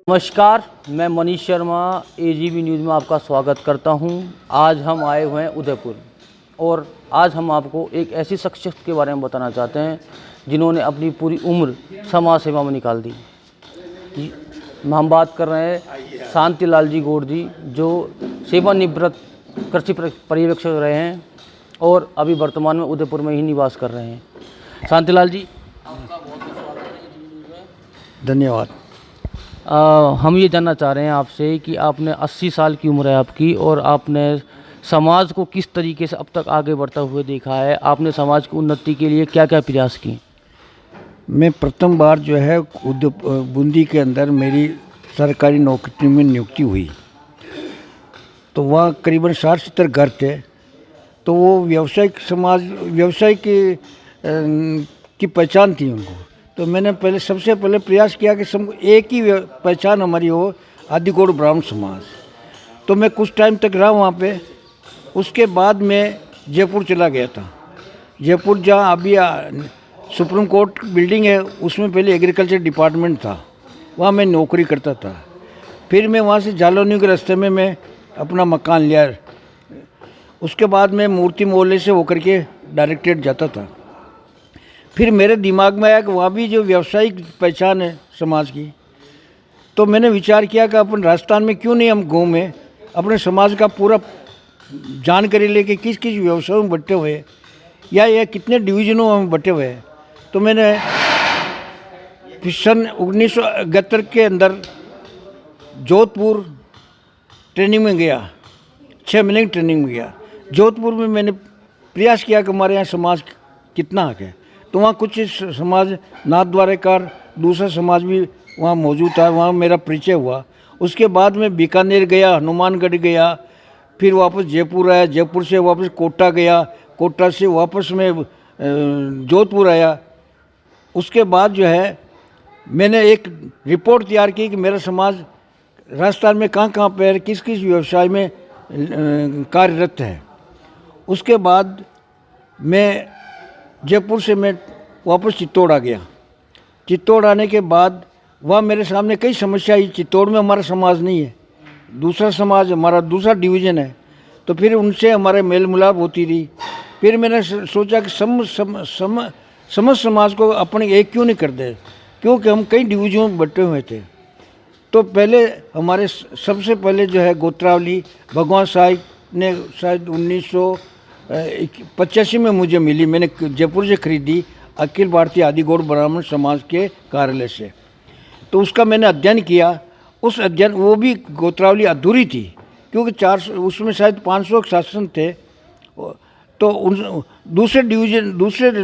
नमस्कार, मैं Manish Sharma AGB news में आपका स्वागत करता हूं। आज हम आए हुए हैं उदयपुर और आज हम आपको एक ऐसी शख्सियत के बारे में बताना चाहते हैं जिन्होंने अपनी पूरी उम्र समाज सेवा में निकाल दी। हम बात कर रहे हैं शांतिलाल जी गौड़ जी, जो सेवानिवृत्त कृषि पर्यवेक्षक रहे हैं और अभी वर्तमान में उदयपुर में ही निवास कर रहे हैं। शांतिलाल जी, आपका बहुत बहुत स्वागत है एजीबी न्यूज़ में। धन्यवाद। हम ये जानना चाह रहे हैं आपसे कि आपने 80 साल की उम्र है आपकी और आपने समाज को किस तरीके से अब तक आगे बढ़ता हुए देखा है। आपने समाज की उन्नति के लिए क्या क्या प्रयास किए? मैं प्रथम बार जो है बूंदी के अंदर मेरी सरकारी नौकरी में नियुक्ति हुई, तो वहाँ करीबन 60-70 घर थे। तो वो व्यवसाय की पहचान थी उनको। तो मैंने सबसे पहले प्रयास किया कि एक ही पहचान हमारी हो, आदिगौड़ ब्राह्मण समाज। तो मैं कुछ टाइम तक रहा वहाँ पे। उसके बाद मैं जयपुर चला गया था। जयपुर जहाँ अभी सुप्रीम कोर्ट बिल्डिंग है, उसमें पहले एग्रीकल्चर डिपार्टमेंट था, वहाँ मैं नौकरी करता था। फिर मैं वहाँ से जालौनी के रास्ते में मैं अपना मकान लिया। उसके बाद मैं मूर्ति मोहल्ले से होकर के डायरेक्टरेट जाता था। फिर मेरे दिमाग में आया कि वहाँ भी जो व्यावसायिक पहचान है समाज की, तो मैंने विचार किया कि अपन राजस्थान में क्यों नहीं हम गाँव में अपने समाज का पूरा जानकारी लेके किस किस व्यवसायों में बटे हुए या कितने डिवीजनों में बटे हुए हैं। तो मैंने सन 1971 के अंदर जोधपुर ट्रेनिंग में गया, 6 महीने की ट्रेनिंग में गया। जोधपुर में मैंने प्रयास किया कि हमारे यहाँ समाज कितना हक है। तो वहाँ कुछ समाज नाथद्वारेकार, दूसरा समाज भी वहाँ मौजूद था, वहाँ मेरा परिचय हुआ। उसके बाद मैं बीकानेर गया, हनुमानगढ़ गया, फिर वापस जयपुर आया, जयपुर से वापस कोटा गया, कोटा से वापस मैं जोधपुर आया। उसके बाद जो है मैंने एक रिपोर्ट तैयार की कि मेरा समाज राजस्थान में कहाँ कहाँ पर किस किस व्यवसाय में कार्यरत है। उसके बाद मैं जयपुर से मैं वापस चित्तौड़ आ गया। चित्तौड़ आने के बाद वहाँ मेरे सामने कई समस्या आई। चित्तौड़ में हमारा समाज नहीं है, दूसरा समाज हमारा दूसरा डिवीज़न है। तो फिर उनसे हमारे मेल मिलाप होती रही। फिर मैंने सोचा कि समस्त समाज को अपने एक क्यों नहीं कर दे, क्योंकि हम कई डिवीजनों में बटे हुए थे। तो पहले हमारे सबसे पहले जो है गोत्रावली भगवान साहिब ने शायद 1985 में मुझे मिली। मैंने जयपुर से खरीदी अखिल भारतीय आदिगौड़ ब्राह्मण समाज के कार्यालय से। तो उसका मैंने अध्ययन किया। उस अध्ययन वो भी गोत्रावली अधूरी थी, क्योंकि 400 उसमें शायद 500 शासन थे। तो उन दूसरे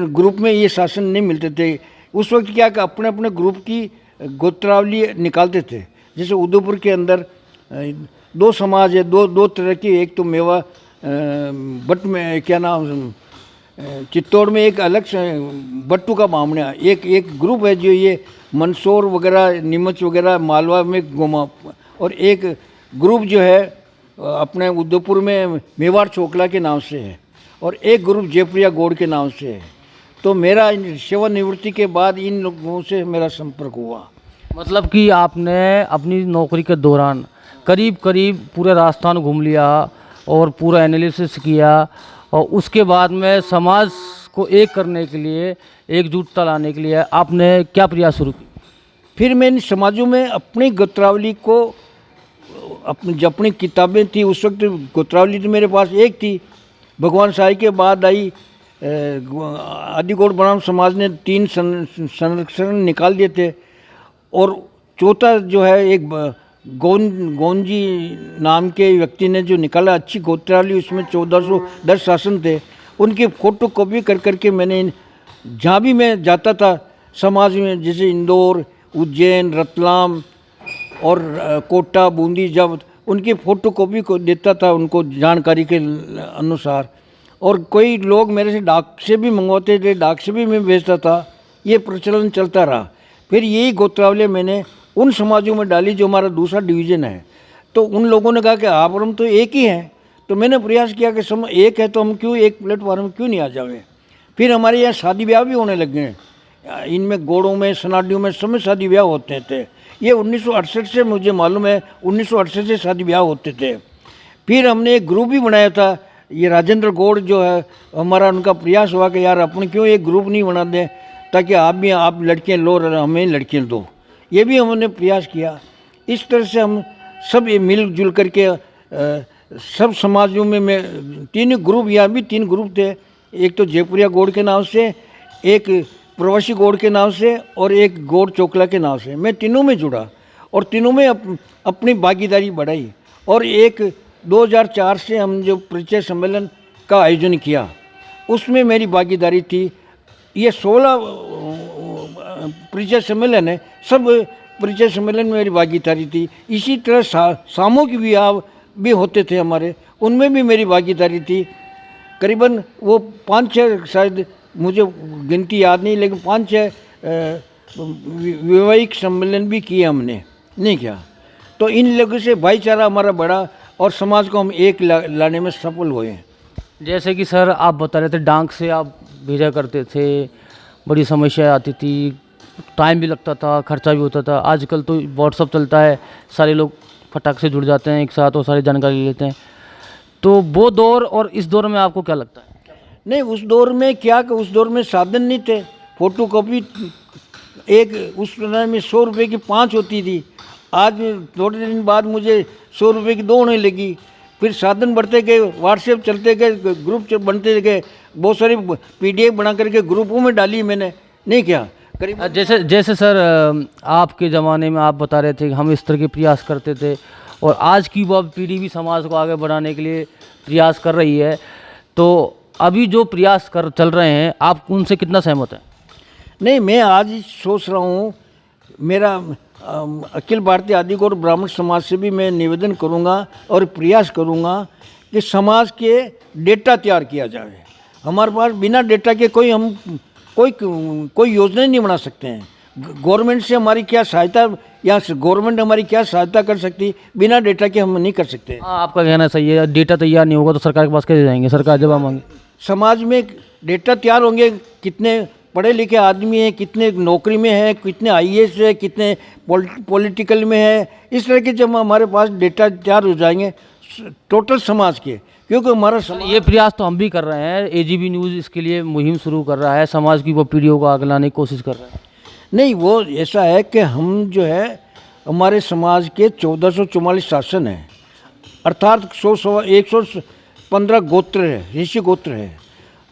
ग्रुप में ये शासन नहीं मिलते थे। उस वक्त क्या कि अपने अपने ग्रुप की गोत्रावली निकालते थे। जैसे उदयपुर के अंदर 2 समाज है, दो तरह की। एक तो मेवा बट में क्या नाम, चित्तौड़ में एक अलग बट्टू का बामणा, एक ग्रुप है जो ये मंदसौर वगैरह, नीमच वगैरह, मालवा में गोमा, और एक ग्रुप जो है अपने उदयपुर में मेवाड़ चोकला के नाम से है, और एक ग्रुप जयपुरिया गौड़ के नाम से है। तो मेरा सेवानिवृत्ति के बाद इन लोगों से मेरा संपर्क हुआ। मतलब कि आपने अपनी नौकरी के दौरान करीब करीब पूरे राजस्थान घूम लिया और पूरा एनालिसिस किया, और उसके बाद में समाज को एक करने के लिए, एकजुटता लाने के लिए आपने क्या प्रयास शुरू किए? फिर मैं इन समाजों में अपनी गोत्रावली को, अपनी किताबें थी उस वक्त, गोत्रावली तो मेरे पास एक थी। भगवान साई के बाद आई आदिगौड़ ब्राह्मण समाज ने 3 संरक्षण निकाल दिए थे, और चौथा जो है एक गोंजी नाम के व्यक्ति ने जो निकाला अच्छी गोत्रावली, उसमें 1410 शासन थे। उनकी फ़ोटो कॉपी कर करके मैंने जहाँ भी मैं जाता था समाज में, जैसे इंदौर, उज्जैन, रतलाम और कोटा, बूंदी, जब उनकी फ़ोटो कॉपी को देता था उनको जानकारी के अनुसार। और कोई लोग मेरे से डाक से भी मंगवाते थे, डाक से भी मैं भेजता था। ये प्रचलन चलता रहा। फिर यही गोत्रावली मैंने उन समाजों में डाली जो हमारा दूसरा डिवीज़न है। तो उन लोगों ने कहा कि आप और हम तो एक ही हैं। तो मैंने प्रयास किया कि एक है तो हम क्यों एक प्लेटफॉर्म में क्यों नहीं आ जाए। फिर हमारे यहाँ शादी ब्याह भी होने लग गए। इनमें गोड़ों में, सनाडियों में सब में शादी ब्याह होते थे। ये 1968 से मुझे मालूम है, 1968 से शादी ब्याह होते थे। फिर हमने एक ग्रुप भी बनाया था, ये राजेंद्र गौड़ जो है हमारा, उनका प्रयास हुआ कि यार अपन क्यों एक ग्रुप नहीं बना दें ताकि आप लड़कियाँ लो और हमें लड़कियाँ दो। ये भी हमने प्रयास किया। इस तरह से हम सब ये मिलजुल करके सब समाजों में तीन ग्रुप, यहाँ भी 3 ग्रुप थे। एक तो जयपुरिया गौड़ के नाम से, एक प्रवासी गौड़ के नाम से और एक गौड़ चोकला के नाम से। मैं तीनों में जुड़ा और तीनों में अपनी भागीदारी बढ़ाई। और एक 2004 से हम जो परिचय सम्मेलन का आयोजन किया, उसमें मेरी भागीदारी थी। ये 16 परिचय सम्मेलन है, सब परिचय सम्मेलन में मेरी भागीदारी थी। इसी तरह सामूहिक विवाह भी होते थे हमारे, उनमें भी मेरी भागीदारी थी। करीबन वो 5-6, शायद मुझे गिनती याद नहीं, लेकिन 5-6 वैवाहिक सम्मेलन भी किए हमने, नहीं किया। तो इन लोगों से भाईचारा हमारा बढ़ा और समाज को हम एक लाने में सफल हुए हैं। जैसे कि सर आप बता रहे थे डाक से आप भेजा करते थे, बड़ी समस्या आती थी, टाइम भी लगता था, खर्चा भी होता था। आजकल तो व्हाट्सअप चलता है, सारे लोग फटाक से जुड़ जाते हैं एक साथ और सारी जानकारी लेते हैं। तो वो दौर और इस दौर में आपको क्या लगता है? नहीं, उस दौर में क्या कि उस दौर में साधन नहीं थे। फ़ोटो कॉपी एक उस समय में 100 रुपये की 5 होती थी। आज थोड़े दिन बाद मुझे 100 रुपये की 2 होने लगी। फिर साधन बढ़ते गए, व्हाट्सएप चलते गए, ग्रुप बनते गए, बहुत सारी PDF बना करके ग्रुपों में डाली मैंने, नहीं क्या करीब। जैसे सर आपके ज़माने में आप बता रहे थे कि हम इस तरह के प्रयास करते थे और आज की युवा पीढ़ी भी समाज को आगे बढ़ाने के लिए प्रयास कर रही है। तो अभी जो प्रयास चल रहे हैं, आप उनसे कितना सहमत हैं? नहीं, मैं आज सोच रहा हूँ, मेरा अखिल भारतीय आदिगौर ब्राह्मण समाज से भी मैं निवेदन करूँगा और प्रयास करूँगा कि समाज के डेटा तैयार किया जाए। हमारे पास बिना डेटा के कोई योजना नहीं बना सकते हैं। गवर्नमेंट से हमारी क्या सहायता, या गवर्नमेंट हमारी क्या सहायता कर सकती, बिना डेटा के हम नहीं कर सकते। हाँ, आपका कहना सही है। डेटा तैयार नहीं होगा तो सरकार के पास कैसे जाएंगे? सरकार जवाब मांगे। समाज में डेटा तैयार होंगे, कितने पढ़े लिखे आदमी हैं, कितने नौकरी में हैं, कितने IAS है, कितने पॉलिटिकल में है। इस तरह के जब हमारे पास डेटा तैयार हो जाएंगे टोटल समाज के, क्योंकि हमारा ये प्रयास तो हम भी कर रहे हैं। AGB न्यूज़ इसके लिए मुहिम शुरू कर रहा है, समाज की वो पीढ़ियों को आगे लाने की कोशिश कर रहा है। नहीं, वो ऐसा है कि हम जो है हमारे समाज के 1444 शासन हैं, अर्थात 115 गोत्र है, ऋषि गोत्र है।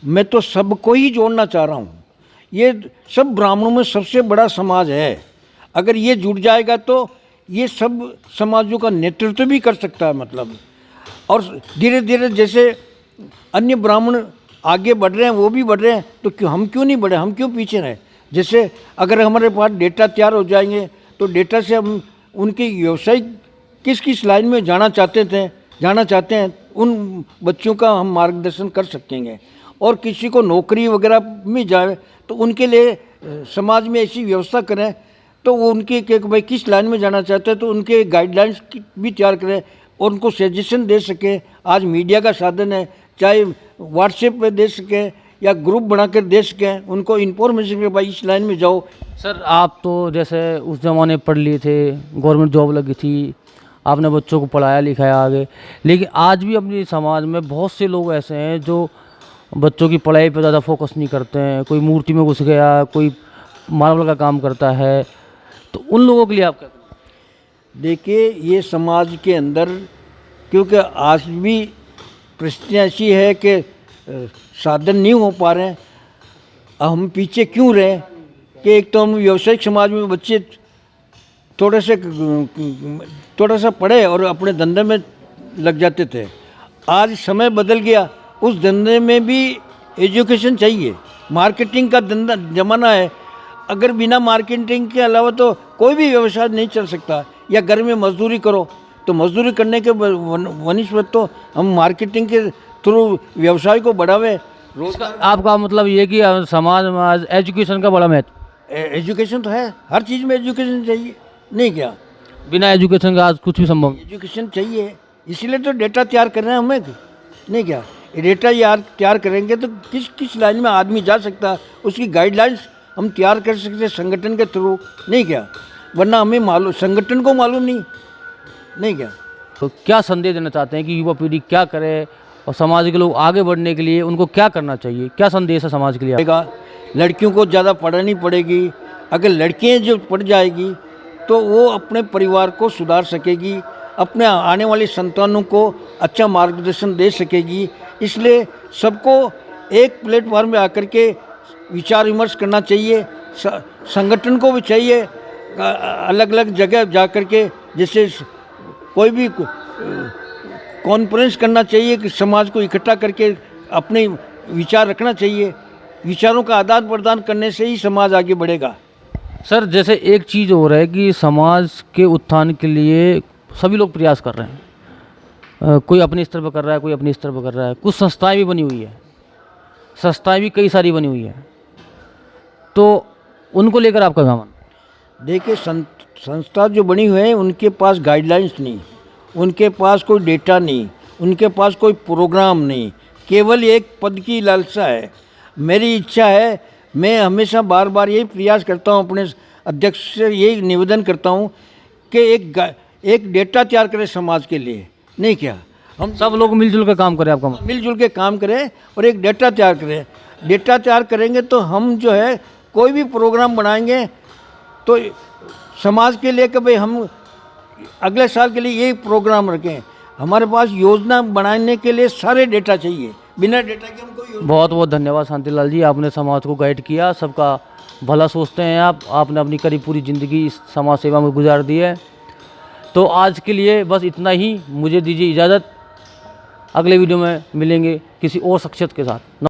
मैं तो सबको ही जोड़ना चाह रहा हूँ। ये सब ब्राह्मणों में सबसे बड़ा समाज है। अगर ये जुड़ जाएगा तो ये सब समाजों का नेतृत्व भी कर सकता है, मतलब। और धीरे धीरे जैसे अन्य ब्राह्मण आगे बढ़ रहे हैं, वो भी बढ़ रहे हैं, तो हम क्यों नहीं बढ़े, हम क्यों पीछे रहें? जैसे अगर हमारे पास डेटा तैयार हो जाएंगे तो डेटा से हम उनके व्यवसाय किस लाइन में जाना चाहते हैं, उन बच्चों का हम मार्गदर्शन कर सकेंगे। और किसी को नौकरी वगैरह में जाए तो उनके लिए समाज में ऐसी व्यवस्था करें तो वो उनके कि भाई किस लाइन में जाना चाहते हैं तो उनके गाइडलाइंस भी तैयार करें और उनको सजेशन दे सके। आज मीडिया का साधन है, चाहे व्हाट्सएप पे दे सके या ग्रुप बनाकर दे सकें, उनको इन्फॉर्मेशन के भाई इस लाइन में जाओ। सर आप तो जैसे उस ज़माने पढ़ लिए थे, गवर्नमेंट जॉब लगी थी, आपने बच्चों को पढ़ाया लिखाया आगे, लेकिन आज भी अपने समाज में बहुत से लोग ऐसे हैं जो बच्चों की पढ़ाई पर ज़्यादा फोकस नहीं करते हैं। कोई मूर्ति में घुस गया, कोई मार्बल का काम करता है, तो उन लोगों के लिए आप क्या करें? देखिए, ये समाज के अंदर क्योंकि आज भी परिस्थिति ऐसी है कि साधन नहीं हो पा रहे हैं, हम पीछे क्यों रहे कि एक तो हम व्यावसायिक समाज में बच्चे थोड़ा सा पढ़े और अपने धंधे में लग जाते थे। आज समय बदल गया, उस धंधे में भी एजुकेशन चाहिए। मार्केटिंग का धंधा जमाना है, अगर बिना मार्केटिंग के अलावा तो कोई भी व्यवसाय नहीं चल सकता। या घर में मजदूरी करो तो मजदूरी करने के वनिस्पत तो हम मार्केटिंग के थ्रू व्यवसाय को बढ़ावे। आपका मतलब ये कि समाज में आज एजुकेशन का बड़ा महत्व? एजुकेशन तो है, हर चीज़ में एजुकेशन चाहिए, नहीं क्या? बिना एजुकेशन का आज कुछ भी संभव नहीं। एजुकेशन चाहिए, इसीलिए तो डेटा तैयार कर रहे हैं हमें, नहीं क्या? डेटा यार तैयार करेंगे तो किस लाइन में आदमी जा सकता है, उसकी गाइडलाइंस हम तैयार कर सकते हैं संगठन के थ्रू, नहीं क्या? वरना हमें मालूम, संगठन को मालूम नहीं क्या। तो क्या संदेश देना चाहते हैं कि युवा पीढ़ी क्या करे और समाज के लोग आगे बढ़ने के लिए उनको क्या करना चाहिए, क्या संदेश है समाज के लिए? लड़कियों को ज़्यादा पढ़ानी पड़ेगी। अगर लड़कियां जो पढ़ जाएगी तो वो अपने परिवार को सुधार सकेगी, अपने आने वाली संतानों को अच्छा मार्गदर्शन दे सकेगी। इसलिए सबको एक प्लेटफॉर्म में आकर के विचार विमर्श करना चाहिए। संगठन को भी चाहिए अलग अलग जगह जा कर के, जैसे कोई भी कॉन्फ्रेंस करना चाहिए कि समाज को इकट्ठा करके अपने विचार रखना चाहिए। विचारों का आदान प्रदान करने से ही समाज आगे बढ़ेगा। सर, जैसे एक चीज़ हो रहा है कि समाज के उत्थान के लिए सभी लोग प्रयास कर रहे हैं। कोई अपने स्तर पर कर रहा है, कोई अपने स्तर पर कर रहा है। कुछ संस्थाएं भी बनी हुई है, संस्थाएं भी कई सारी बनी हुई है, तो उनको लेकर आपका क्या मानना? देखिए, संस्था जो बनी हुई है उनके पास गाइडलाइंस नहीं, उनके पास कोई डेटा नहीं, उनके पास कोई प्रोग्राम नहीं, केवल एक पद की लालसा है। मेरी इच्छा है, मैं हमेशा बार बार यही प्रयास करता हूँ, अपने अध्यक्ष से यही निवेदन करता हूँ कि एक डेटा तैयार करें समाज के लिए। नहीं क्या, हम सब लोग मिलजुल कर काम करें, आपका मिलजुल के काम करें और एक डेटा तैयार करें। डेटा तैयार करेंगे तो हम जो है कोई भी प्रोग्राम बनाएंगे तो समाज के लिए कि भाई हम अगले साल के लिए ये प्रोग्राम रखें। हमारे पास योजना बनाने के लिए सारे डेटा चाहिए, बिना डेटा के हम कोई। बहुत बहुत धन्यवाद शांतिलाल जी, आपने समाज को गाइड किया, सबका भला सोचते हैं आपने अपनी करीब पूरी ज़िंदगी इस समाज सेवा में गुजार दी है। तो आज के लिए बस इतना ही, मुझे दीजिए इजाज़त। अगले वीडियो में मिलेंगे किसी और शख्सियत के साथ।